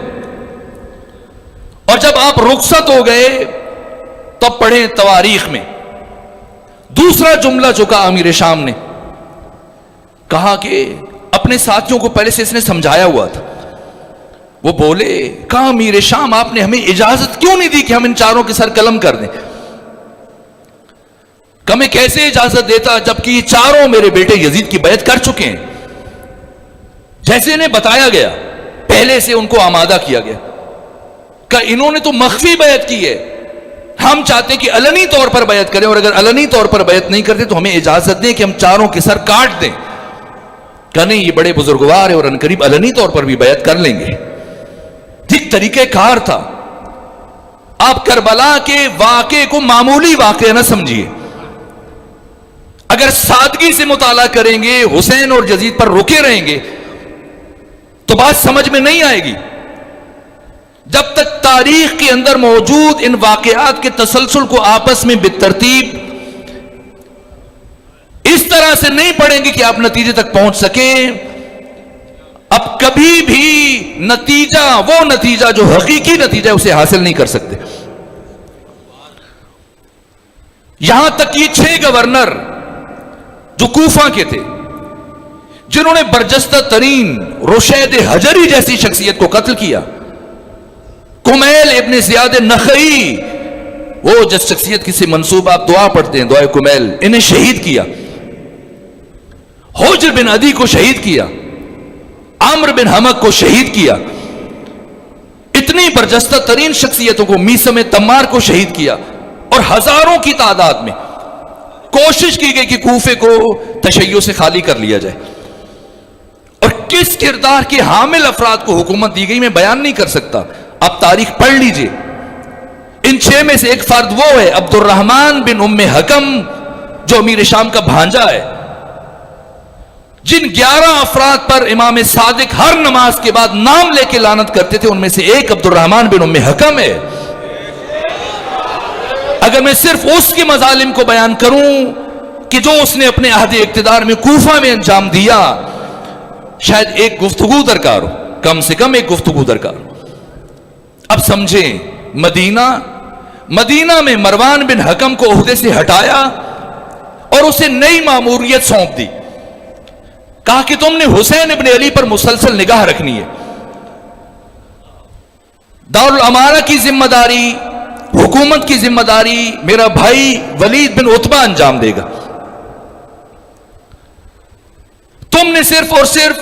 Speaker 1: اور جب آپ رخصت ہو گئے تب پڑھیں تواریخ میں دوسرا جملہ جو کہا امیر شام نے، کہا کہ اپنے ساتھیوں کو پہلے سے اس نے سمجھایا ہوا تھا۔ وہ بولے، کہا امیر شام آپ نے ہمیں اجازت کیوں نہیں دی کہ ہم ان 4 کے سر قلم کر دیں؟ کہ میں کیسے اجازت دیتا جبکہ یہ 4 میرے بیٹے یزید کی بیعت کر چکے ہیں، جیسے انہیں بتایا گیا، پہلے سے ان کو آمادہ کیا گیا کہ انہوں نے تو مخفی بیعت کی ہے، ہم چاہتے کہ علنی طور پر بیعت کریں، اور اگر علنی طور پر بیعت نہیں کرتے تو ہمیں اجازت دیں کہ ہم 4 کے سر کاٹ دیں۔ کہ نہیں، یہ بڑے بزرگوار ہیں اور انقریب علنی طور پر بھی بیعت کر لیں گے۔ ٹھیک طریقہ کار تھا۔ آپ کربلا کے واقعے کو معمولی واقعہ نہ سمجھیے، اگر سادگی سے مطالعہ کریں گے، حسین اور یزید پر رکے رہیں گے تو بات سمجھ میں نہیں آئے گی۔ جب تک تاریخ کے اندر موجود ان واقعات کے تسلسل کو آپس میں بالترتیب اس طرح سے نہیں پڑھیں گے کہ آپ نتیجے تک پہنچ سکیں، اب کبھی بھی نتیجہ، وہ نتیجہ جو حقیقی نتیجہ ہے، اسے حاصل نہیں کر سکتے۔ یہاں تک یہ 6 گورنر جو کوفہ کے تھے، جنہوں نے برجستہ ترین رشید حجری جیسی شخصیت کو قتل کیا، کمیل ابن زیاد نخعی، وہ جس شخصیت کی سے منسوب آپ دعا پڑھتے ہیں، دعائے کمیل، انہیں شہید کیا۔ حجر بن عدی کو شہید کیا، عمرو بن حمق کو شہید کیا۔ اتنی برجستہ ترین شخصیتوں کو، میثم تمار کو شہید کیا، اور ہزاروں کی تعداد میں کوشش کی گئی کہ کوفے کو تشیع سے خالی کر لیا جائے۔ اور کس کردار کے حامل افراد کو حکومت دی گئی میں بیان نہیں کر سکتا، آپ تاریخ پڑھ لیجئے۔ ان 6 میں سے ایک فرد وہ ہے عبد الرحمن بن ام حکم، جو امیر شام کا بھانجا ہے۔ جن 11 افراد پر امام صادق ہر نماز کے بعد نام لے کے لعنت کرتے تھے، ان میں سے ایک عبد الرحمن بن ام حکم ہے۔ اگر میں صرف اس کے مظالم کو بیان کروں کہ جو اس نے اپنے عہد اقتدار میں کوفہ میں انجام دیا، شاید ایک گفتگو درکار ہو، کم سے کم ایک گفتگو درکار ہو۔ اب سمجھیں، مدینہ میں مروان بن حکم کو عہدے سے ہٹایا اور اسے نئی ماموریت سونپ دی، کہا کہ تم نے حسین ابن علی پر مسلسل نگاہ رکھنی ہے، دارالامارہ کی ذمہ داری، حکومت کی ذمہ داری میرا بھائی ولید بن عتبہ انجام دے گا، تم نے صرف اور صرف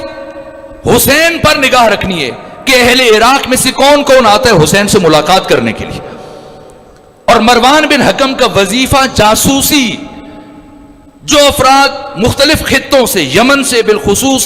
Speaker 1: حسین پر نگاہ رکھنی ہے کہ اہل عراق میں سے کون کون آتا ہے حسین سے ملاقات کرنے کے لیے، اور مروان بن حکم کا وظیفہ جاسوسی، جو افراد مختلف خطوں سے، یمن سے بالخصوص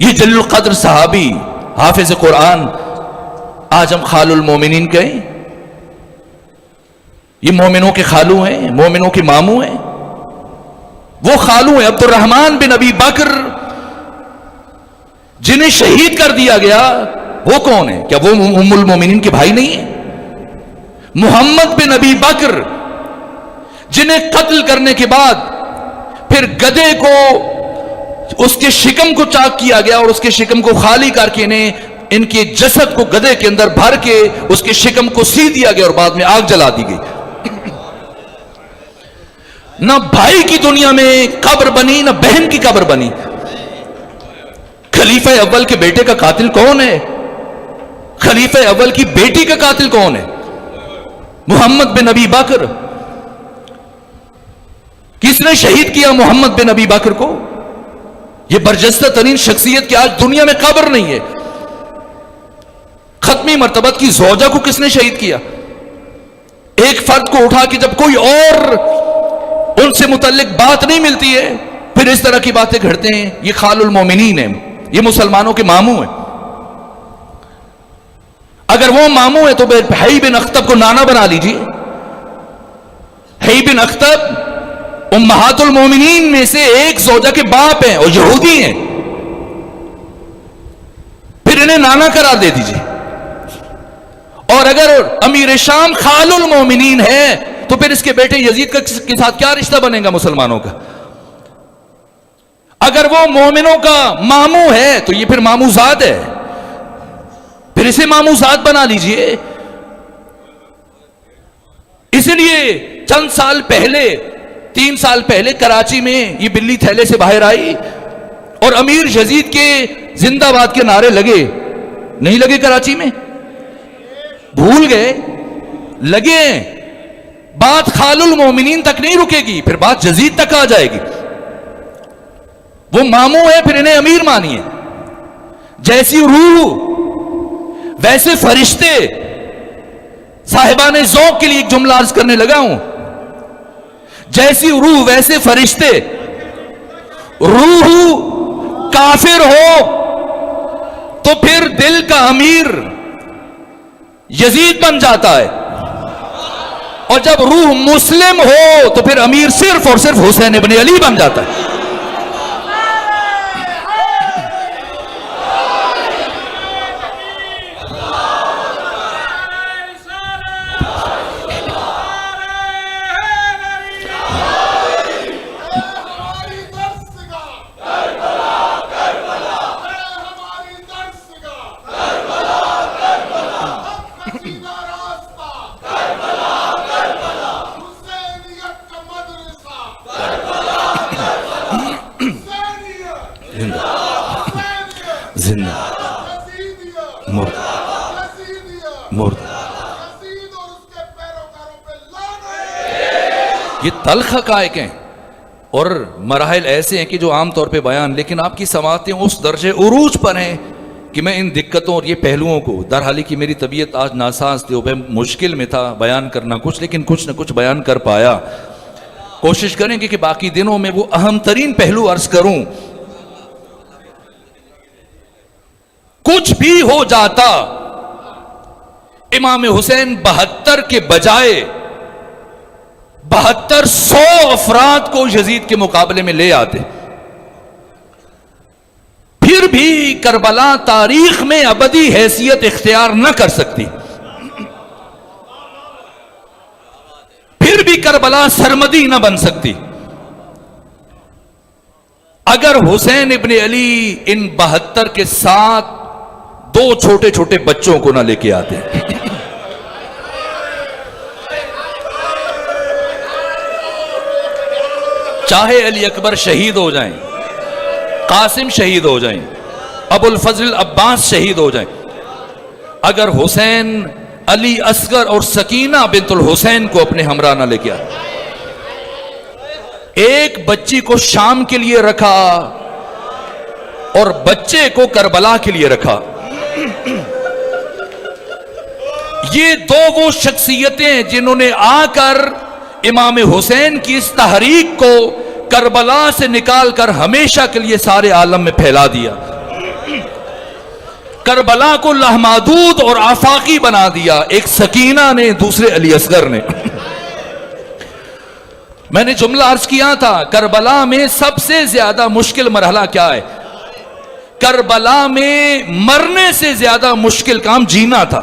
Speaker 1: یہ جلیل القدر صحابی حافظ قرآن آج ہم خال المومنین کہیں؟ یہ مومنوں کے خالو ہیں، مومنوں کے ماموں ہیں. وہ خالو ہیں عبد الرحمن بن ابی بکر جنہیں شہید کر دیا گیا. وہ کون ہے؟ کیا وہ ام المومنین کے بھائی نہیں ہیں؟ محمد بن ابی بکر جنہیں قتل کرنے کے بعد پھر گدھے کو اس کے شکم کو چاک کیا گیا اور اس کے شکم کو خالی کر کے ان کے جسد کو گدھے کے اندر بھر کے اس کے شکم کو سی دیا گیا اور بعد میں آگ جلا دی گئی. نہ بھائی کی دنیا میں قبر بنی نہ بہن کی قبر بنی. خلیفہ اول کے بیٹے کا قاتل کون ہے؟ خلیفہ اول کی بیٹی کا قاتل کون ہے؟ محمد بن ابی بکر. کس نے شہید کیا محمد بن ابی بکر کو؟ یہ برجستہ ترین شخصیت کی آج دنیا میں قبر نہیں ہے. ختمی مرتبت کی زوجہ کو کس نے شہید کیا؟ ایک فرد کو اٹھا کے جب کوئی اور ان سے متعلق بات نہیں ملتی ہے پھر اس طرح کی باتیں گھڑتے ہیں. یہ خال المومنین ہیں، یہ مسلمانوں کے ماموں ہیں. اگر وہ ماموں ہیں تو حی بن اخطب کو نانا بنا لیجیے. حی بن اخطب امہات المومنین میں سے ایک زوجہ کے باپ ہیں اور یہودی ہیں، پھر انہیں نانا قرار دے دیجیے. اور اگر امیر شام خال المومنین ہے تو پھر اس کے بیٹے یزید کے ساتھ کیا رشتہ بنے گا مسلمانوں کا؟ اگر وہ مومنوں کا ماموں ہے تو یہ پھر ماموں زاد ہے، پھر اسے ماموں زاد بنا لیجئے. اس لیے چند سال پہلے 3 سال پہلے کراچی میں یہ بلی تھیلے سے باہر آئی اور امیر یزید کے زندہ باد کے نعرے لگے. نہیں لگے کراچی میں؟ بھول گئے؟ لگے. بات خال المومنین تک نہیں رکے گی، پھر بات یزید تک آ جائے گی. وہ ماموں ہے پھر انہیں امیر مانیے. جیسی روح ویسے فرشتے. صاحبان ذوق کے لیے ایک جملہ عرض کرنے لگا ہوں. جیسی روح ویسے فرشتے. روح کافر ہو تو پھر دل کا امیر یزید بن جاتا ہے، اور جب روح مسلم ہو تو پھر امیر صرف اور صرف حسین ابن علی بن جاتا ہے. یہ تلخ حقائق ہیں اور مراحل ایسے ہیں کہ جو عام طور پہ بیان، لیکن آپ کی سماعتیں اس درجے عروج پر ہیں کہ میں ان دقتوں اور یہ پہلوؤں کو، در حالی کہ میری طبیعت آج ناساز تھی اور مشکل میں تھا بیان کرنا کچھ، لیکن کچھ نہ کچھ بیان کر پایا. کوشش کریں گے کہ باقی دنوں میں وہ اہم ترین پہلو عرض کروں. کچھ بھی ہو جاتا امام حسین 72 کے بجائے 7200 افراد کو یزید کے مقابلے میں لے آتے. پھر بھی کربلا تاریخ میں ابدی حیثیت اختیار نہ کر سکتی. پھر بھی کربلا سرمدی نہ بن سکتی اگر حسین ابن علی ان 72 کے ساتھ 2 چھوٹے چھوٹے بچوں کو نہ لے کے آتے. چاہے علی اکبر شہید ہو جائیں، قاسم شہید ہو جائیں، ابو الفضل عباس شہید ہو جائیں، اگر حسین علی اصغر اور سکینہ بنت الحسین کو اپنے ہمراہ نہ لے کے آئے. ایک بچی کو شام کے لیے رکھا اور بچے کو کربلا کے لیے رکھا. یہ 2 وہ شخصیتیں جنہوں نے آ کر امام حسین کی اس تحریک کو کربلا سے نکال کر ہمیشہ کے لیے سارے عالم میں پھیلا دیا. کربلا کو لامحدود اور آفاقی بنا دیا، ایک سکینہ نے، دوسرے علی اصغر نے۔ میں نے جملہ عرض کیا تھا، کربلا میں سب سے زیادہ مشکل مرحلہ کیا ہے؟ کربلا میں مرنے سے زیادہ مشکل کام جینا تھا۔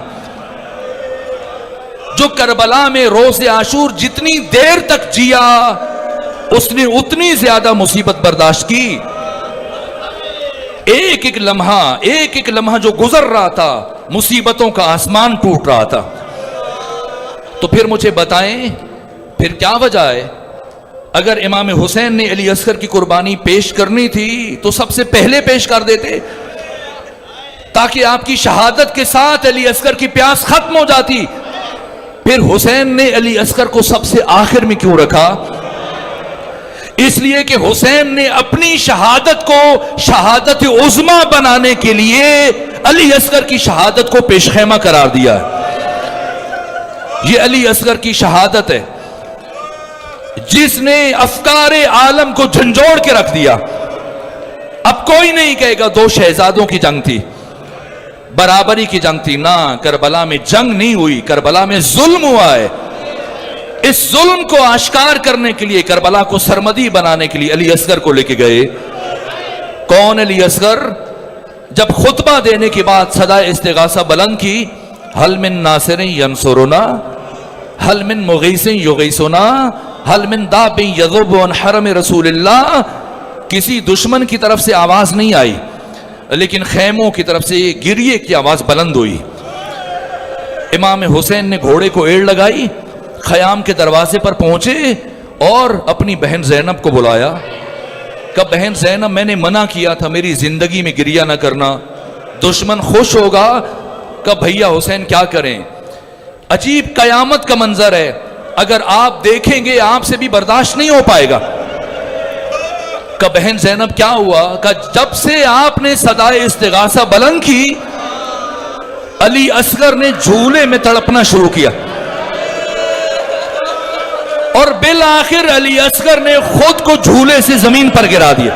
Speaker 1: جو کربلا میں روز عاشور جتنی دیر تک جیا، اس نے اتنی زیادہ مصیبت برداشت کی۔ ایک ایک لمحہ جو گزر رہا تھا، مصیبتوں کا آسمان ٹوٹ رہا تھا۔ تو پھر مجھے بتائیں، پھر کیا وجہ ہے؟ اگر امام حسین نے علی اصغر کی قربانی پیش کرنی تھی تو سب سے پہلے پیش کر دیتے، تاکہ آپ کی شہادت کے ساتھ علی اصغر کی پیاس ختم ہو جاتی۔ پھر حسین نے علی اصغر کو سب سے آخر میں کیوں رکھا؟ اس لیے کہ حسین نے اپنی شہادت کو شہادت عظمیٰ بنانے کے لیے علی اصغر کی شہادت کو پیش خیمہ قرار دیا ہے۔ یہ علی اصغر کی شہادت ہے جس نے افکار عالم کو جھنجھوڑ کے رکھ دیا۔ اب کوئی نہیں کہے گا دو شہزادوں کی جنگ تھی، برابری کی جنگ تھی۔ نہ، کربلا میں جنگ نہیں ہوئی، کربلا میں ظلم ہوا ہے۔ اس ظلم کو آشکار کرنے کے لیے، کربلا کو سرمدی بنانے کے لیے علی اصغر کو لے کے گئے۔ کون علی اصغر؟ جب خطبہ دینے کے بعد صدا استغاثہ بلند کی، حل من ناصر ینصرنا، حل من مغیث یغیثنا، حل من داب یذب عن حرم رسول اللہ، کسی دشمن کی طرف سے آواز نہیں آئی، لیکن خیموں کی طرف سے گریے کی آواز بلند ہوئی۔ امام حسین نے گھوڑے کو ایڑ لگائی، خیام کے دروازے پر پہنچے اور اپنی بہن زینب کو بلایا۔ کہ بہن زینب، میں نے منع کیا تھا میری زندگی میں گریہ نہ کرنا، دشمن خوش ہوگا۔ کہ بھیا حسین کیا کریں؟ عجیب قیامت کا منظر ہے، اگر آپ دیکھیں گے آپ سے بھی برداشت نہیں ہو پائے گا۔ کہ بہن زینب کیا ہوا؟ کہ جب سے آپ نے صدائے استغاثہ بلند کی، علی اصغر نے جھولے میں تڑپنا شروع کیا، اور بالآخر علی اصغر نے خود کو جھولے سے زمین پر گرا دیا۔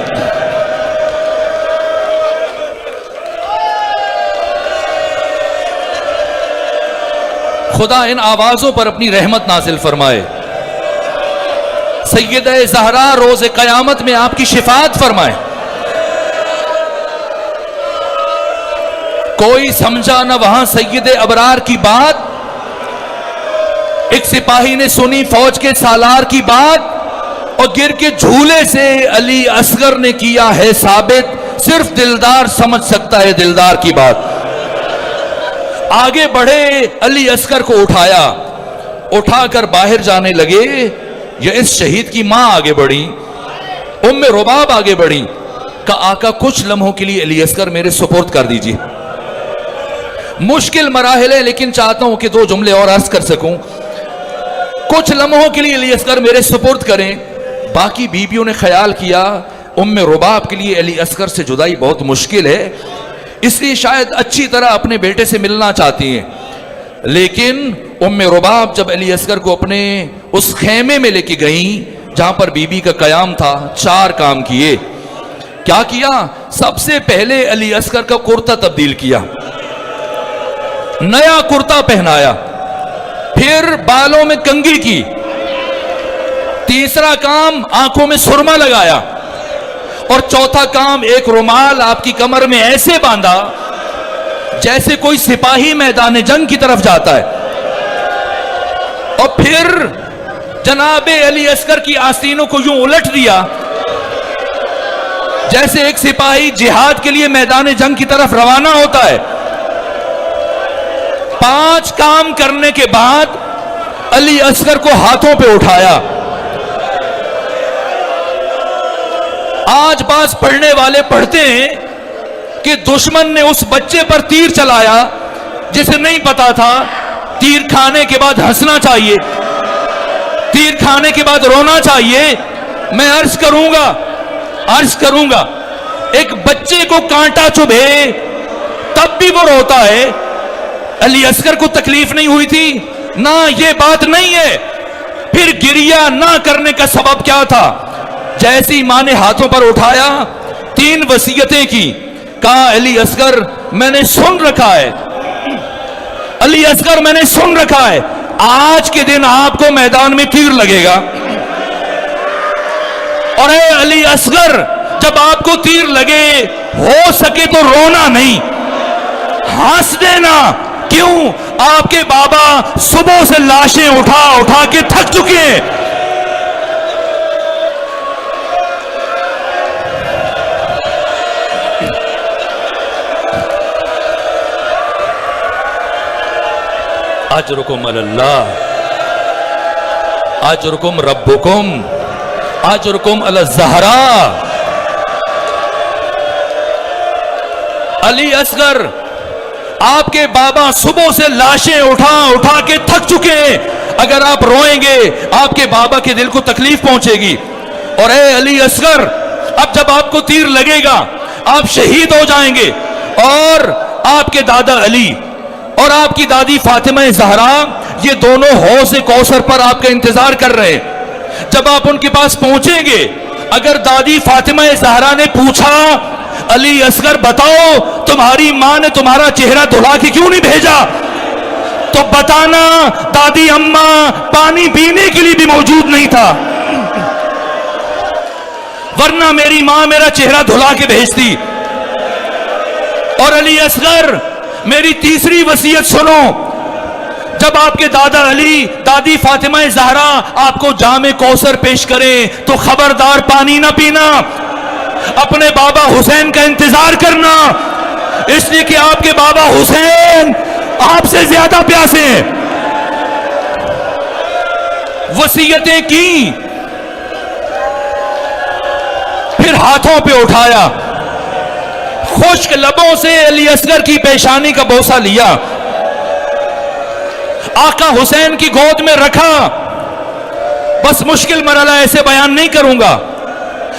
Speaker 1: خدا ان آوازوں پر اپنی رحمت نازل فرمائے۔ سیدہ زہرا روز قیامت میں آپ کی شفاعت فرمائے۔ کوئی سمجھا نہ وہاں سید ابرار کی بات، ایک سپاہی نے سنی فوج کے سالار کی بات، اور گر کے جھولے سے علی اصغر نے کیا ہے ثابت، صرف دلدار سمجھ سکتا ہے دلدار کی بات۔ آگے بڑھے، علی اصغر کو اٹھایا، اٹھا کر باہر جانے لگے۔ یا اس شہید کی ماں آگے بڑھی، ام رباب آگے بڑھی، کہ آقا کچھ لمحوں کے لیے علی اصغر میرے سپرد کر دیجیے۔ مشکل مراحل ہے، لیکن چاہتا ہوں کہ دو جملے اور عرض کر سکوں۔ کچھ لمحوں کے لیے علی اصغر میرے سپرد کریں۔ باقی بیویوں نے خیال کیا ام رباب کے لیے علی اصغر سے جدائی بہت مشکل ہے، اس لیے شاید اچھی طرح اپنے بیٹے سے ملنا چاہتی ہیں۔ لیکن ام رباب جب علی اصغر کو اپنے اس خیمے میں لے کے گئیں جہاں پر بی بی کا قیام تھا، چار کام کیے۔ کیا کیا؟ سب سے پہلے علی اصغر کا کرتا تبدیل کیا، نیا کرتا پہنایا، پھر بالوں میں کنگھی کی، تیسرا کام آنکھوں میں سرما لگایا، اور چوتھا کام ایک رومال آپ کی کمر میں ایسے باندھا جیسے کوئی سپاہی میدان جنگ کی طرف جاتا ہے، اور پھر جناب علی اصغر کی آستینوں کو یوں الٹ دیا جیسے ایک سپاہی جہاد کے لیے میدان جنگ کی طرف روانہ ہوتا ہے۔ 5 کام کرنے کے بعد علی اصغر کو ہاتھوں پہ اٹھایا۔ آج بعض پڑھنے والے پڑھتے ہیں کہ دشمن نے اس بچے پر تیر چلایا جسے نہیں پتا تھا تیر کھانے کے بعد ہنسنا چاہیے، تیر کھانے کے بعد رونا چاہیے۔ میں عرض کروں گا ایک بچے کو کانٹا چبھے تب بھی وہ روتا ہے، علی اصغر کو تکلیف نہیں ہوئی تھی؟ نہ، یہ بات نہیں ہے۔ پھر گریہ نہ کرنے کا سبب کیا تھا؟ جیسی ماں نے ہاتھوں پر اٹھایا، 3 وصیتیں کی۔ کہا علی اصغر میں نے سن رکھا ہے، علی اصغر میں نے سن رکھا ہے، آج کے دن آپ کو میدان میں تیر لگے گا، اور اے علی اصغر جب آپ کو تیر لگے ہو سکے تو رونا نہیں، ہنس دینا، کیوں؟ آپ کے بابا صبح سے لاشیں اٹھا اٹھا کے تھک چکے ہیں۔ اجرکم علی اللہ، اجرکم ربکم، اجرکم علی الزہراء۔ علی اصغر آپ کے بابا صبح سے لاشیں اٹھا اٹھا کے تھک چکے ہیں، اگر آپ روئیں گے آپ کے بابا کے دل کو تکلیف پہنچے گی، اور اے علی اصغر اب جب آپ کو تیر لگے گا آپ شہید ہو جائیں گے، اور آپ کے دادا علی اور آپ کی دادی فاطمہ زہرا یہ دونوں حوض کوثر پر آپ کا انتظار کر رہے ہیں۔ جب آپ ان کے پاس پہنچیں گے، اگر دادی فاطمہ زہرا نے پوچھا علی اصغر بتاؤ تمہاری ماں نے تمہارا چہرہ دھلا کے کیوں نہیں بھیجا، تو بتانا دادی اماں پانی پینے کے لیے بھی موجود نہیں تھا، ورنہ میری ماں میرا چہرہ دھلا کے بھیجتی۔ اور علی اصغر میری تیسری وصیت سنو، جب آپ کے دادا علی دادی فاطمہ زہرا آپ کو جام کوثر پیش کریں تو خبردار پانی نہ پینا، اپنے بابا حسین کا انتظار کرنا، اس لیے کہ آپ کے بابا حسین آپ سے زیادہ پیاسے ہیں۔ وصیتیں کی، پھر ہاتھوں پہ اٹھایا، خشک لبوں سے علی اصغر کی پیشانی کا بوسہ لیا، آقا حسین کی گود میں رکھا۔ بس مشکل مرحلہ ایسے بیان نہیں کروں گا۔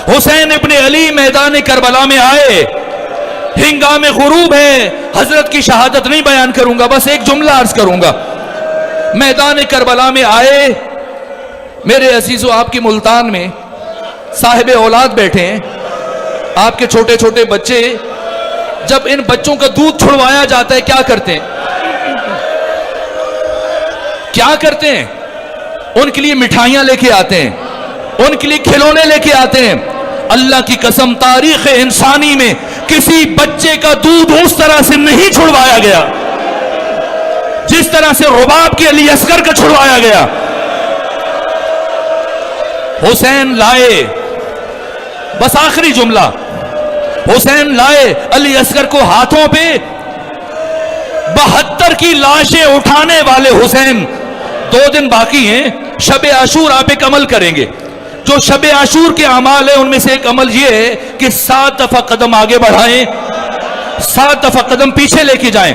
Speaker 1: حسین ابن علی میدان کربلا میں آئے، ہنگام غروب ہے، حضرت کی شہادت نہیں بیان کروں گا، بس ایک جملہ عرض کروں گا۔ میدان کربلا میں آئے، میرے عزیزو آپ کی ملتان میں صاحب اولاد بیٹھے ہیں، آپ کے چھوٹے چھوٹے بچے، جب ان بچوں کا دودھ چھڑوایا جاتا ہے کیا کرتے ہیں؟ کیا کرتے ہیں؟ ان کے لیے مٹھائیاں لے کے آتے ہیں، ان کے لیے کھلونے لے کے آتے ہیں۔ اللہ کی قسم تاریخ انسانی میں کسی بچے کا دودھ اس طرح سے نہیں چھڑوایا گیا جس طرح سے رباب کے علی اصغر کا چھڑوایا گیا۔ حسین لائے، بس آخری جملہ، حسین لائے علی اصغر کو ہاتھوں پہ، 72 کی لاشیں اٹھانے والے حسین۔ 2 دن باقی ہیں، شب عاشور آپ ایک عمل کریں گے، جو شب عاشور کے اعمال ہیں ان میں سے ایک عمل یہ ہے کہ 7 دفعہ قدم آگے بڑھائیں، 7 دفعہ قدم پیچھے لے کے جائیں۔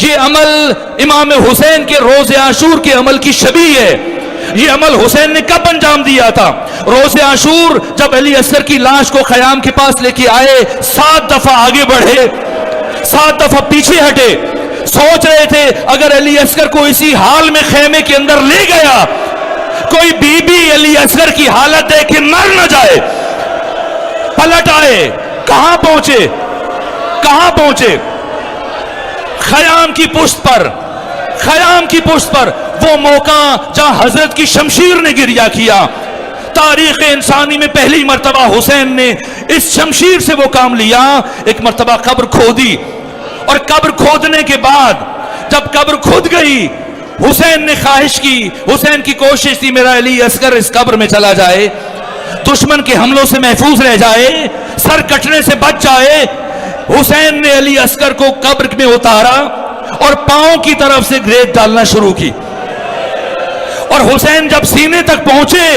Speaker 1: یہ عمل امام حسین کے روز عاشور کے عمل کی شبیہ ہے۔ یہ عمل حسین نے کب انجام دیا تھا؟ روز عاشور جب علی اصغر کی لاش کو خیام کے پاس لے کے آئے، 7 دفعہ آگے بڑھے، 7 دفعہ پیچھے ہٹے، سوچ رہے تھے اگر علی اصغر کو اسی حال میں خیمے کے اندر لے گیا، کوئی بی بی علی اصغر کی حالت دیکھ کے مر نہ جائے۔ پلٹ آئے، کہاں پہنچے؟ کہاں پہنچے؟ خیام کی پشت پر، خیام کی پشت پر، وہ موقع جہاں حضرت کی شمشیر نے گریہ کیا۔ تاریخ انسانی میں پہلی مرتبہ حسین نے اس شمشیر سے وہ کام لیا، ایک مرتبہ قبر کھودی، اور قبر کھودنے کے بعد جب قبر کھود گئی، حسین نے خواہش کی، حسین کی کوشش تھی میرا علی اصغر اس قبر میں چلا جائے، دشمن کے حملوں سے محفوظ رہ جائے، سر کٹنے سے بچ جائے۔ حسین نے علی اصغر کو قبر میں اتارا اور پاؤں کی طرف سے گریت ڈالنا شروع کی، اور حسین جب سینے تک پہنچے،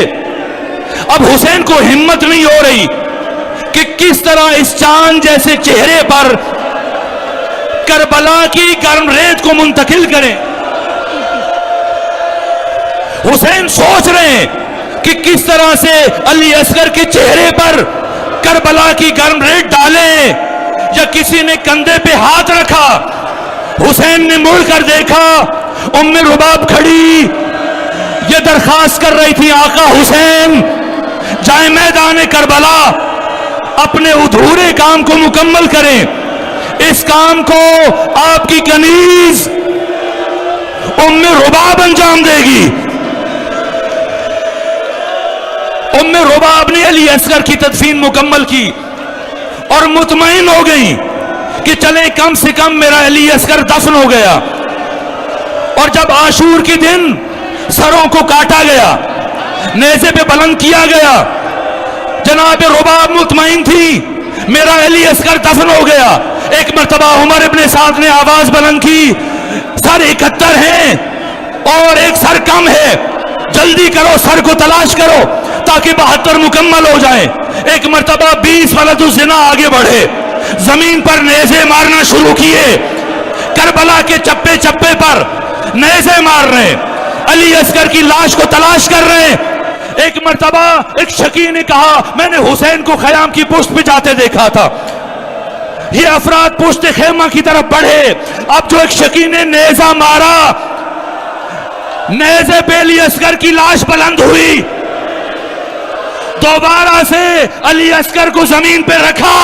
Speaker 1: اب حسین کو ہمت نہیں ہو رہی کہ کس طرح اس چاند جیسے چہرے پر کربلا کی گرم ریت کو منتقل کریں۔ حسین سوچ رہے ہیں کہ کس طرح سے علی اصغر کے چہرے پر کربلا کی گرم ریت ڈالیں، یا کسی نے کندھے پہ ہاتھ رکھا۔ حسین نے مڑ کر دیکھا، ام رباب کھڑی، یہ درخواست کر رہی تھی آقا حسین جائیں میدان کربلا، اپنے ادھورے کام کو مکمل کریں۔ اس کام کو آپ کی کنیز ام رباب انجام دے گی. ام رباب نے علی اصغر کی تدفین مکمل کی اور مطمئن ہو گئی کہ چلیں کم سے کم میرا علی اصغر دفن ہو گیا. اور جب عاشور کے دن سروں کو کاٹا گیا، نیزے پہ بلند کیا گیا، جناب رباب مطمئن تھی میرا علی اصغر دفن ہو گیا. ایک مرتبہ عمر ابن سعد نے آواز بلند کی، سر 71 ہیں اور ایک سر کم ہے، جلدی کرو سر کو تلاش کرو تاکہ 72 مکمل ہو جائیں. ایک مرتبہ 20 ولد الزنا آگے بڑھے، زمین پر نیزے مارنا شروع کیے، کربلا کے چپے چپے پر نیزے مار رہے، علی اصغر کی لاش کو تلاش کر رہے. ایک مرتبہ ایک شکی نے کہا میں نے حسین کو خیام کی پشت پہ جاتے دیکھا تھا. یہ افراد پشت خیمہ کی طرف بڑھے. اب جو ایک شکی نے نیزہ مارا، نیزے پہ علی اصغر کی لاش بلند ہوئی، دوبارہ سے علی اصغر کو زمین پہ رکھا.